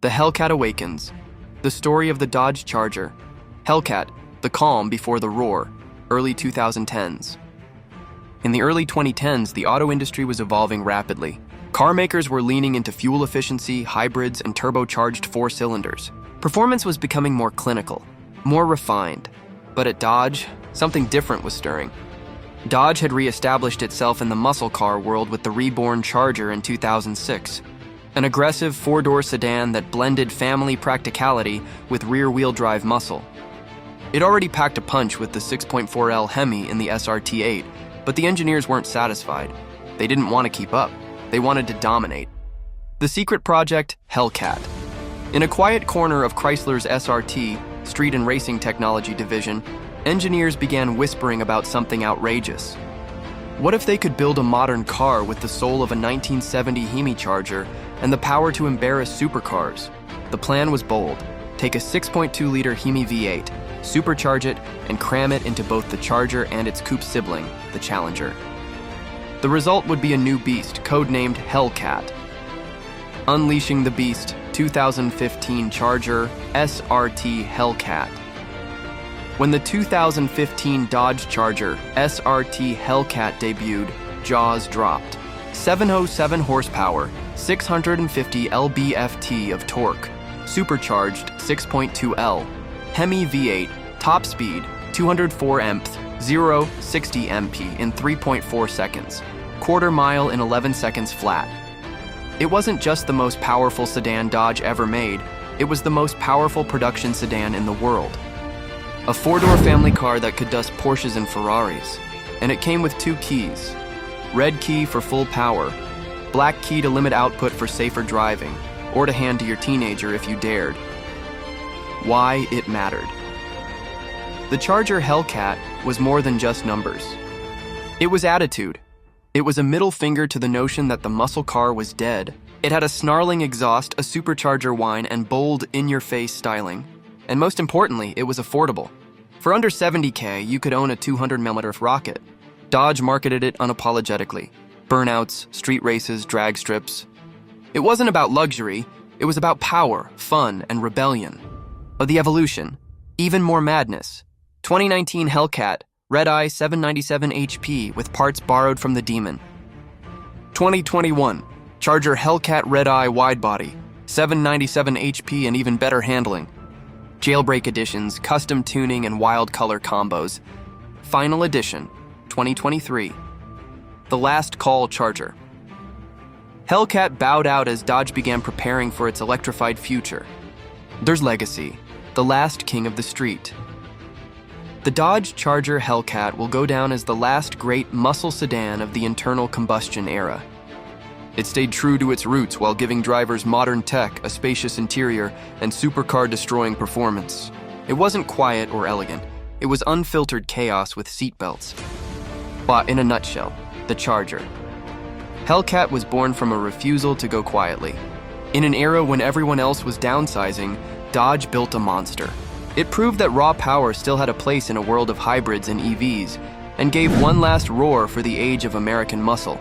The Hellcat Awakens. The story of the Dodge Charger. Hellcat, the calm before the roar. Early 2010s. In the early 2010s, the auto industry was evolving rapidly. Car makers were leaning into fuel efficiency, hybrids, and turbocharged 4-cylinders. Performance was becoming more clinical, more refined. But at Dodge, something different was stirring. Dodge had re-established itself in the muscle car world with the reborn Charger in 2006. An aggressive 4-door sedan that blended family practicality with rear-wheel drive muscle. It already packed a punch with the 6.4L Hemi in the SRT8, but the engineers weren't satisfied. They didn't want to keep up. They wanted to dominate. The secret project, Hellcat. In a quiet corner of Chrysler's SRT, Street and Racing Technology division, engineers began whispering about something outrageous. What if they could build a modern car with the soul of a 1970 Hemi Charger and the power to embarrass supercars? The plan was bold. Take a 6.2-liter Hemi V8, supercharge it, and cram it into both the Charger and its coupe sibling, the Challenger. The result would be a new beast, codenamed Hellcat. Unleashing the Beast, 2015 Charger SRT Hellcat. When the 2015 Dodge Charger SRT Hellcat debuted, jaws dropped. 707 horsepower, 650 lb-ft of torque, supercharged 6.2L, Hemi V8, top speed, 204 mph, 0-60 mph in 3.4 seconds, quarter mile in 11 seconds flat. It wasn't just the most powerful sedan Dodge ever made, it was the most powerful production sedan in the world. A 4-door family car that could dust Porsches and Ferraris. And it came with 2 keys. Red key for full power, black key to limit output for safer driving, or to hand to your teenager if you dared. Why it mattered. The Charger Hellcat was more than just numbers. It was attitude. It was a middle finger to the notion that the muscle car was dead. It had a snarling exhaust, a supercharger whine, and bold, in-your-face styling. And most importantly, it was affordable. For under $70K, you could own a 200mm rocket. Dodge marketed it unapologetically. Burnouts, street races, drag strips. It wasn't about luxury, it was about power, fun, and rebellion. Of the evolution, even more madness. 2019 Hellcat, Red-Eye 797 HP with parts borrowed from the Demon. 2021, Charger Hellcat Red-Eye Widebody, 797 HP and even better handling. Jailbreak editions, custom tuning, and wild color combos. Final edition, 2023. The Last Call Charger. Hellcat bowed out as Dodge began preparing for its electrified future. There's legacy, the last king of the street. The Dodge Charger Hellcat will go down as the last great muscle sedan of the internal combustion era. It stayed true to its roots while giving drivers modern tech, a spacious interior, and supercar-destroying performance. It wasn't quiet or elegant. It was unfiltered chaos with seatbelts. But in a nutshell, the Charger. Hellcat was born from a refusal to go quietly. In an era when everyone else was downsizing, Dodge built a monster. It proved that raw power still had a place in a world of hybrids and EVs, and gave one last roar for the age of American muscle.